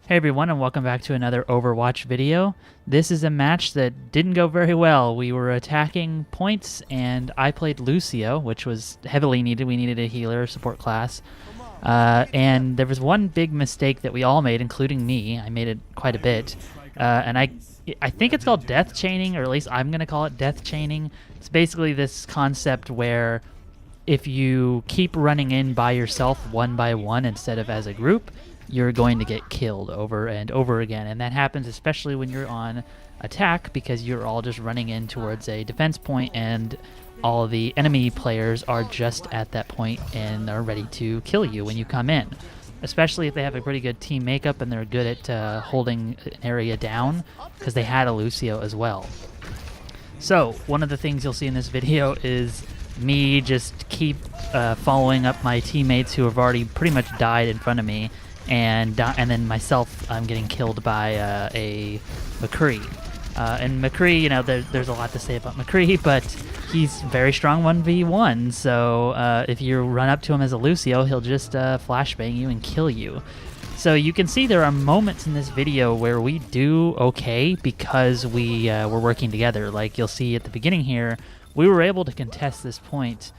Hey everyone, and welcome back to another Overwatch video. This is a match that didn't go very well. We were attacking points and I played Lucio, which was heavily needed. We needed a healer support class. And there was one big mistake that we all made, including me. I made it quite a bit. And I think it's called death chaining, or at least I'm going to call it death chaining. It's basically this concept where if you keep running in by yourself one by one instead of as a group, you're going to get killed over and over again. And that happens especially when you're on attack, because you're all just running in towards a defense point and all of the enemy players are just at that point and are ready to kill you when you come in. Especially if they have a pretty good team makeup and they're good at holding an area down, because they had a Lucio as well. So one of the things you'll see in this video is me just keep following up my teammates who have already pretty much died in front of me, and then myself, I'm getting killed by a McCree. And McCree, you know, there's a lot to say about McCree, but he's very strong 1v1, so if you run up to him as a Lucio, he'll just flashbang you and kill you. So you can see there are moments in this video where we do okay because we were working together. Like you'll see at the beginning here, we were able to contest this point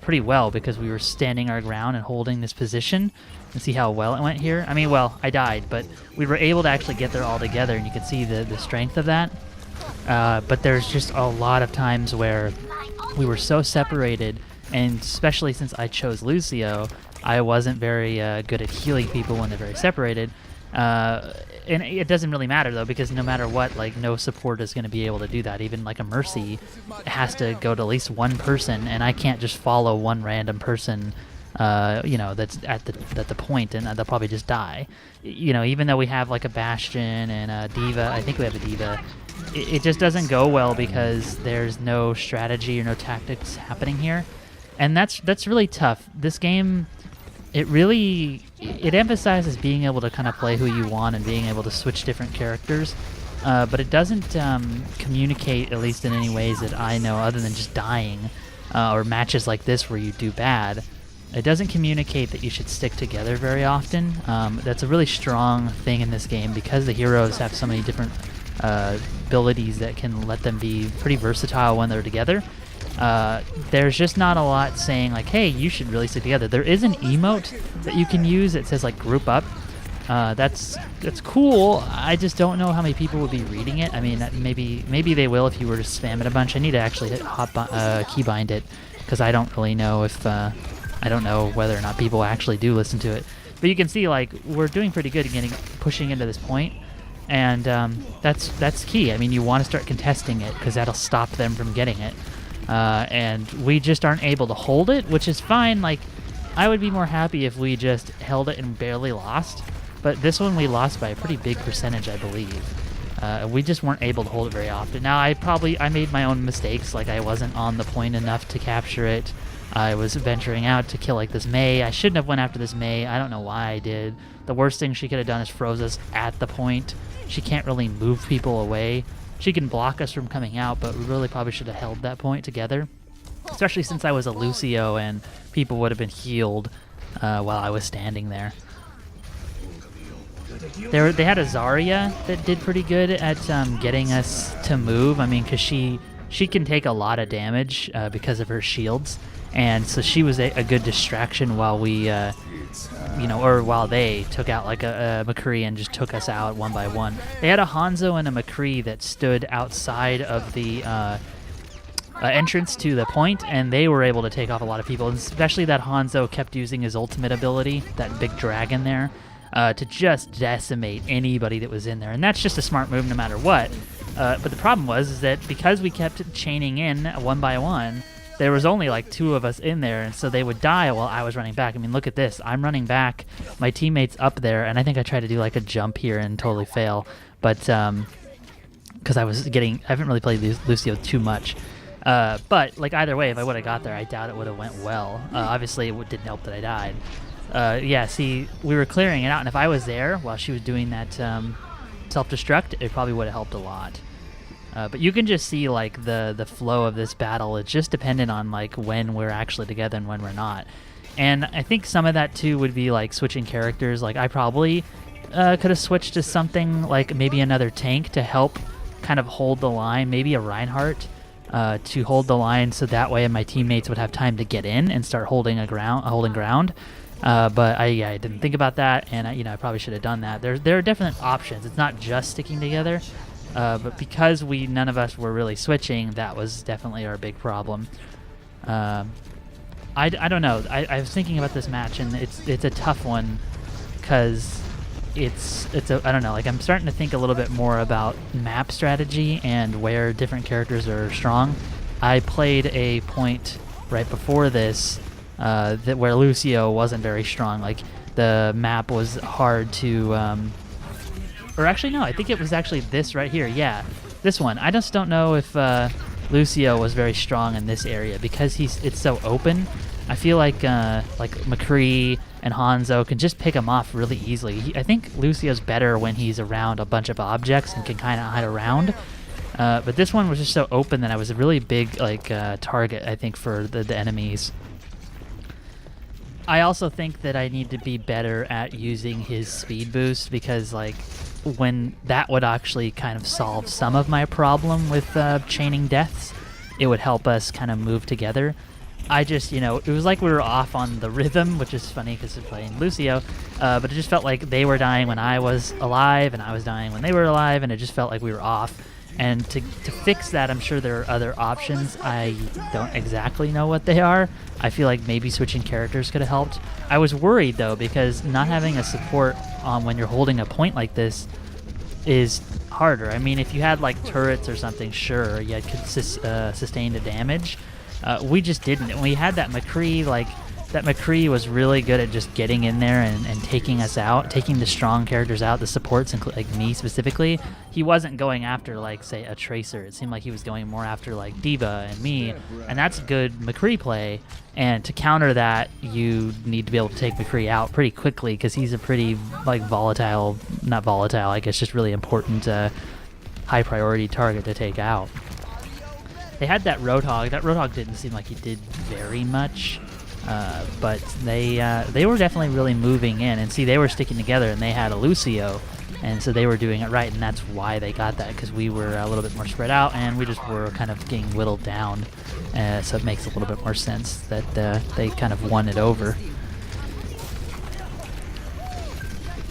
pretty well because we were standing our ground and holding this position. And see how well it went here? I mean, well, I died, but we were able to actually get there all together, and you can see the strength of that. But there's just a lot of times where we were so separated, and especially since I chose Lucio, I wasn't very good at healing people when they're very separated. And it doesn't really matter though, because no matter what, like, no support is going to be able to do that. Even like a Mercy has to go to at least one person, and I can't just follow one random person you know, that's at the point, and they'll probably just die. You know, even though we have like a Bastion and a D.Va, I think we have a D.Va, it just doesn't go well because there's no strategy or no tactics happening here, and that's really tough. This game, it emphasizes being able to kind of play who you want and being able to switch different characters, but it doesn't communicate, at least in any ways that I know, other than just dying or matches like this where you do bad. It doesn't communicate that you should stick together very often. That's a really strong thing in this game because the heroes have so many different abilities that can let them be pretty versatile when they're together. There's just not a lot saying like, hey, you should really stick together. There is an emote that you can use that says like group up. That's cool. I just don't know how many people would be reading it. I mean, maybe they will if you were to spam it a bunch. I need to actually keybind it because I don't really know if I don't know whether or not people actually do listen to it. But you can see, like, we're doing pretty good at pushing into this point, and that's key. I mean, you want to start contesting it because that'll stop them from getting it. And we just aren't able to hold it, which is fine. Like, I would be more happy if we just held it and barely lost. But this one we lost by a pretty big percentage, I believe. We just weren't able to hold it very often. Now, I made my own mistakes. Like, I wasn't on the point enough to capture it. I was venturing out to kill like this Mei. I shouldn't have went after this Mei. I don't know why I did. The worst thing she could have done is froze us at the point. She can't really move people away. She can block us from coming out, but we really probably should have held that point together. Especially since I was a Lucio and people would have been healed while I was standing there. They had a Zarya that did pretty good at getting us to move. I mean, because she can take a lot of damage because of her shields. And so she was a good distraction while we, you know, or while they took out like a McCree and just took us out one by one. They had a Hanzo and a McCree that stood outside of the entrance to the point, and they were able to take off a lot of people. And especially that Hanzo kept using his ultimate ability, that big dragon there, to just decimate anybody that was in there. And that's just a smart move no matter what. But the problem was that because we kept chaining in one by one, there was only like two of us in there, and so they would die while I was running back. I mean, look at this. I'm running back. My teammate's up there, and I think I tried to do like a jump here and totally fail. But because I haven't really played Lucio too much. But like either way, if I would have got there, I doubt it would have went well. Obviously, it didn't help that I died. Yeah, see, we were clearing it out, and if I was there while she was doing that self-destruct, it probably would have helped a lot. But you can just see like the flow of this battle. It's just dependent on like when we're actually together and when we're not. And I think some of that too would be like switching characters. Like I probably could have switched to something like maybe another tank to help kind of hold the line, maybe a Reinhardt to hold the line, so that way my teammates would have time to get in and start holding ground. But I didn't think about that, and I probably should have done that. There are definite options. It's not just sticking together, but because none of us were really switching, that was definitely our big problem. I don't know. I was thinking about this match, and it's a tough one because I don't know. Like, I'm starting to think a little bit more about map strategy and where different characters are strong. I played a point right before this where Lucio wasn't very strong. Like, the map was hard to or actually no, I think it was actually this right here. Yeah, this one. I just don't know if Lucio was very strong in this area because it's so open. I feel like McCree and Hanzo can just pick him off really easily. I think Lucio's better when he's around a bunch of objects and can kind of hide around. But this one was just so open that I was a really big target, I think, for the enemies. I also think that I need to be better at using his speed boost because when that would actually kind of solve some of my problem with chaining deaths. It would help us kind of move together. I just, it was like we were off on the rhythm, which is funny because we're playing Lucio, but it just felt like they were dying when I was alive and I was dying when they were alive, and it just felt like we were off. And to fix that, I'm sure there are other options. I don't exactly know what they are. I feel like maybe switching characters could have helped. I was worried, though, because not having a support when you're holding a point like this is harder. I mean, if you had, turrets or something, sure, you could sustain the damage. We just didn't. And we had that McCree, that McCree was really good at just getting in there and taking us out, taking the strong characters out, the supports, like me specifically. He wasn't going after, say, a Tracer. It seemed like he was going more after, D.Va and me, and that's good McCree play. And to counter that, you need to be able to take McCree out pretty quickly because he's a pretty, volatile, not volatile, I guess just really important high-priority target to take out. They had that Roadhog. That Roadhog didn't seem like he did very much, but they were definitely really moving in. And see, they were sticking together, and they had a Lucio, and so they were doing it right, and that's why they got that, because we were a little bit more spread out, and we just were kind of getting whittled down. So it makes a little bit more sense that they kind of won it over.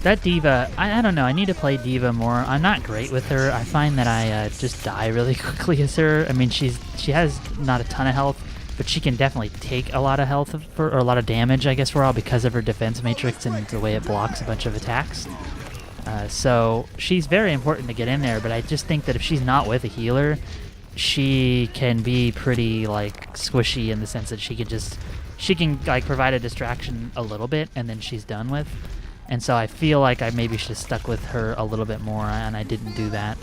That D.Va, I don't know, I need to play D.Va more. I'm not great with her. I find that I just die really quickly as her. I mean, she has not a ton of health, but she can definitely take a lot of health or a lot of damage, I guess, for all, because of her defense matrix and the way it blocks a bunch of attacks. So she's very important to get in there, but I just think that if she's not with a healer, she can be pretty, squishy in the sense that she can provide a distraction a little bit, and then she's done with. And so I feel like I maybe should have stuck with her a little bit more, and I didn't do that.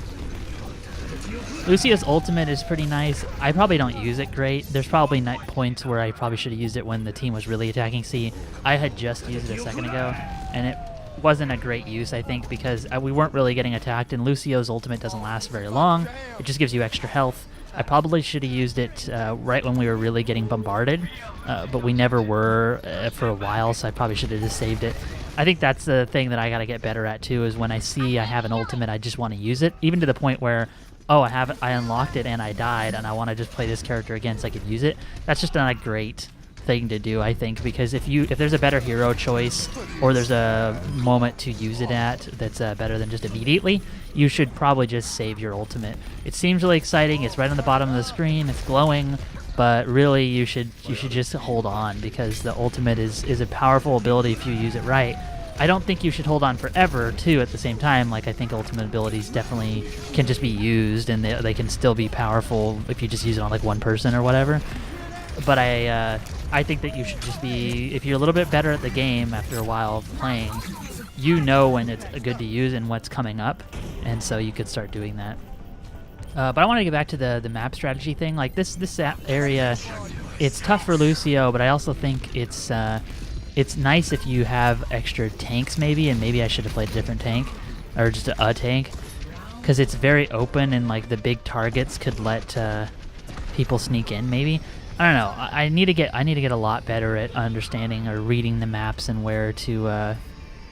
Lucio's ultimate is pretty nice. I probably don't use it great. There's probably points where I probably should have used it when the team was really attacking. See, I had just used it a second ago, and it wasn't a great use, I think, because we weren't really getting attacked, and Lucio's ultimate doesn't last very long. It just gives you extra health. I probably should have used it right when we were really getting bombarded, but we never were for a while, so I probably should have just saved it. I think that's the thing that I got to get better at, too, is when I see I have an ultimate, I just want to use it, even to the point where, I unlocked it and I died, and I want to just play this character again so I could use it. That's just not a great thing to do, I think, because if there's a better hero choice, or there's a moment to use it at that's better than just immediately, you should probably just save your ultimate. It seems really exciting. It's right on the bottom of the screen. It's glowing. But really, you should just hold on, because the ultimate is a powerful ability if you use it right. I don't think you should hold on forever, too, at the same time. I think ultimate abilities definitely can just be used, and they can still be powerful if you just use it on, one person or whatever. But I think that you should just be, if you're a little bit better at the game after a while of playing, you know when it's good to use and what's coming up, and so you could start doing that. But I want to get back to the map strategy thing. This area, it's tough for Lucio, but I also think it's nice if you have extra tanks maybe, and maybe I should have played a different tank, or just a tank, because it's very open, and the big targets could let people sneak in maybe. I don't know. I need to get a lot better at understanding or reading the maps and where to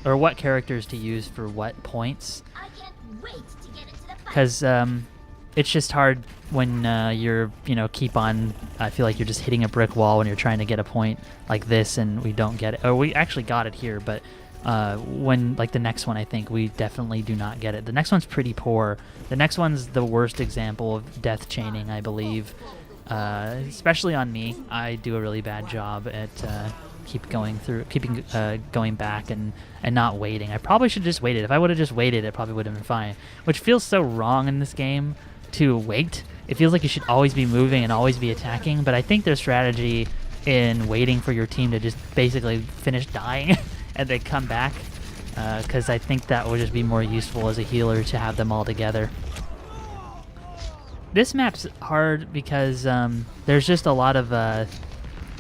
or what characters to use for what points. I can't wait to get into the fight. Because it's just hard when you're, keep on, I feel like you're just hitting a brick wall when you're trying to get a point like this and we don't get it. Or we actually got it here, but when, like the next one, I think we definitely do not get it. The next one's pretty poor. The next one's the worst example of death chaining, I believe. Especially on me. I do a really bad job at keeping going back and not waiting. I probably should have just waited. If I would have just waited, it probably would have been fine. Which feels so wrong in this game to wait. It feels like you should always be moving and always be attacking, but I think their strategy in waiting for your team to just basically finish dying and then come back, because I think that would just be more useful as a healer to have them all together. This map's hard because there's just a lot of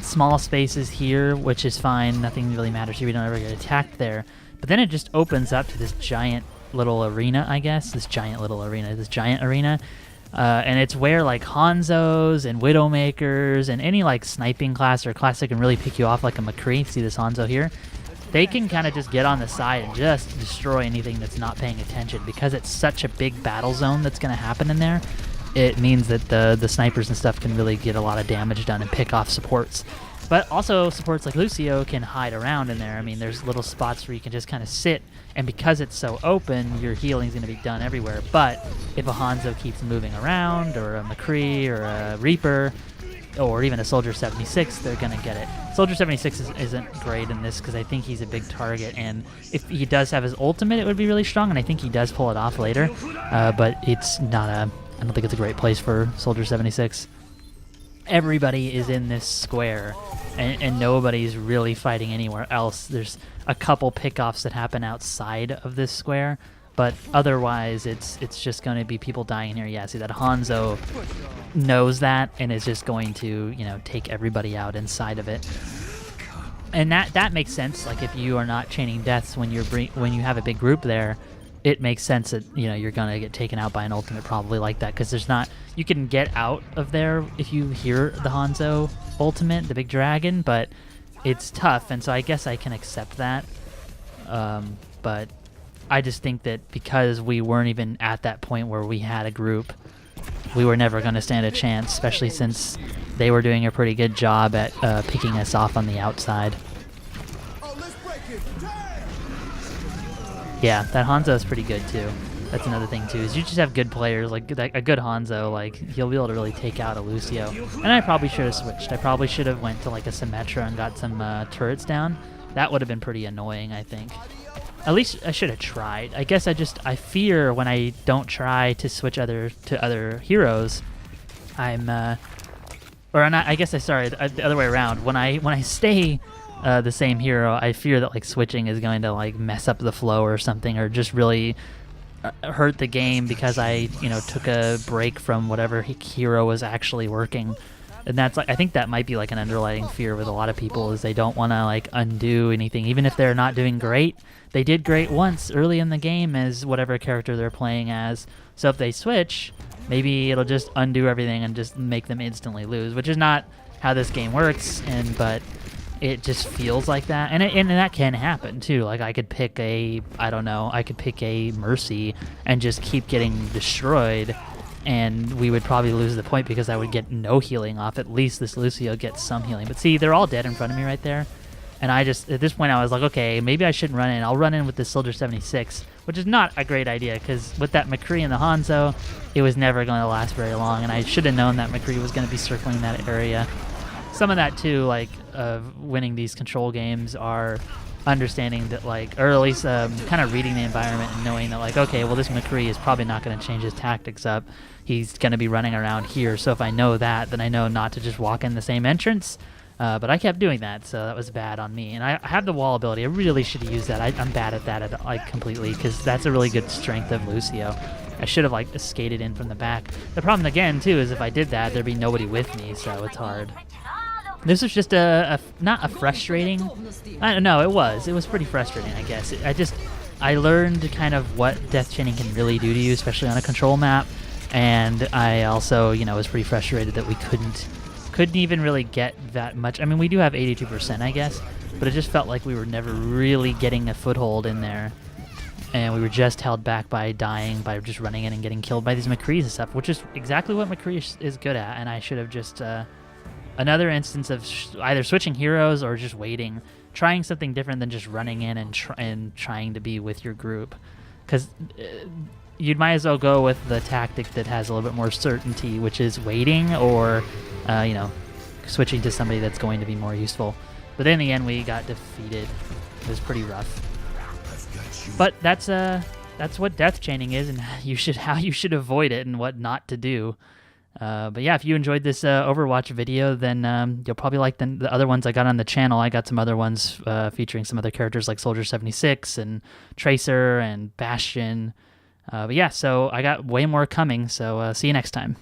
small spaces here, which is fine. Nothing really matters here. We don't ever get attacked there. But then it just opens up to this giant little arena, I guess. This giant arena. And it's where like Hanzos and Widowmakers and any like sniping class or class that can really pick you off, like a McCree. See this Hanzo here? They can kind of just get on the side and just destroy anything that's not paying attention, because it's such a big battle zone that's going to happen in there. It means that the snipers and stuff can really get a lot of damage done and pick off supports. But also supports like Lucio can hide around in there. I mean, there's little spots where you can just kind of sit, and because it's so open, your healing's going to be done everywhere. But if a Hanzo keeps moving around, or a McCree, or a Reaper, or even a Soldier 76, they're going to get it. Soldier 76 isn't great in this because I think he's a big target, and if he does have his ultimate, it would be really strong, and I think he does pull it off later. But it's not I don't think it's a great place for Soldier 76. Everybody is in this square, and nobody's really fighting anywhere else. There's a couple pickoffs that happen outside of this square, but otherwise it's just going to be people dying here. Yeah, see that Hanzo knows that and is just going to, take everybody out inside of it. And that makes sense. Like, if you are not chaining deaths when you have a big group there, it makes sense that you're gonna get taken out by an ultimate probably like that, because you can get out of there if you hear the Hanzo ultimate, the big dragon, but it's tough, and so I guess I can accept that. But I just think that because we weren't even at that point where we had a group, we were never going to stand a chance, especially since they were doing a pretty good job at picking us off on the outside. Yeah, that Hanzo is pretty good too. That's another thing too, is you just have good players, like a good Hanzo, like he'll be able to really take out a Lucio. And I probably should have switched. I probably should have went to like a Symmetra and got some turrets down. That would have been pretty annoying, I think. At least I should have tried. I guess I fear when I don't try to switch to other heroes. The other way around. When I stay the same hero, I fear that like switching is going to like mess up the flow or something, or just really hurt the game because I took a break from whatever hero was actually working. And that's like, I think that might be like an underlying fear with a lot of people, is they don't want to like undo anything, even if they're not doing great. They did great once early in the game as whatever character they're playing as. So if they switch, maybe it'll just undo everything and just make them instantly lose, which is not how this game works. But it just feels like that, and that can happen too. Like I could pick a Mercy and just keep getting destroyed, and we would probably lose the point because I would get no healing off. At least this Lucio gets some healing. But see, they're all dead in front of me right there. And I just, at this point, I was like, okay, maybe I shouldn't run in. I'll run in with this Soldier 76, which is not a great idea, because with that McCree and the Hanzo, it was never going to last very long, and I should have known that McCree was going to be circling that area. Some of that, too, like, winning these control games are understanding that, like, or at least kind of reading the environment and knowing that, like, okay, well, this McCree is probably not going to change his tactics up. He's going to be running around here, so if I know that, then I know not to just walk in the same entrance. But I kept doing that, so that was bad on me. And I have the wall ability. I really should have used that. I'm bad at that completely, because that's a really good strength of Lucio. I should have like skated in from the back. The problem again too is if I did that, there'd be nobody with me, so it's hard. This was just not a frustrating. I don't know. It was pretty frustrating, I guess. I learned kind of what death chaining can really do to you, especially on a control map. And I also, was pretty frustrated that we couldn't even really get that much. I mean, we do have 82%, I guess, but it just felt like we were never really getting a foothold in there. And we were just held back by dying, by just running in and getting killed by these McCrees and stuff, which is exactly what McCree is good at. And I should have just, another instance of either switching heroes or just waiting, trying something different than just running in and trying to be with your group. Because you might as well go with the tactic that has a little bit more certainty, which is waiting or, switching to somebody that's going to be more useful. But in the end, we got defeated. It was pretty rough. But that's what death chaining is, and how you should avoid it and what not to do. But yeah, if you enjoyed this Overwatch video, then you'll probably like the other ones I got on the channel. I got some other ones featuring some other characters like Soldier 76 and Tracer and Bastion. But yeah, so I got way more coming. So see you next time.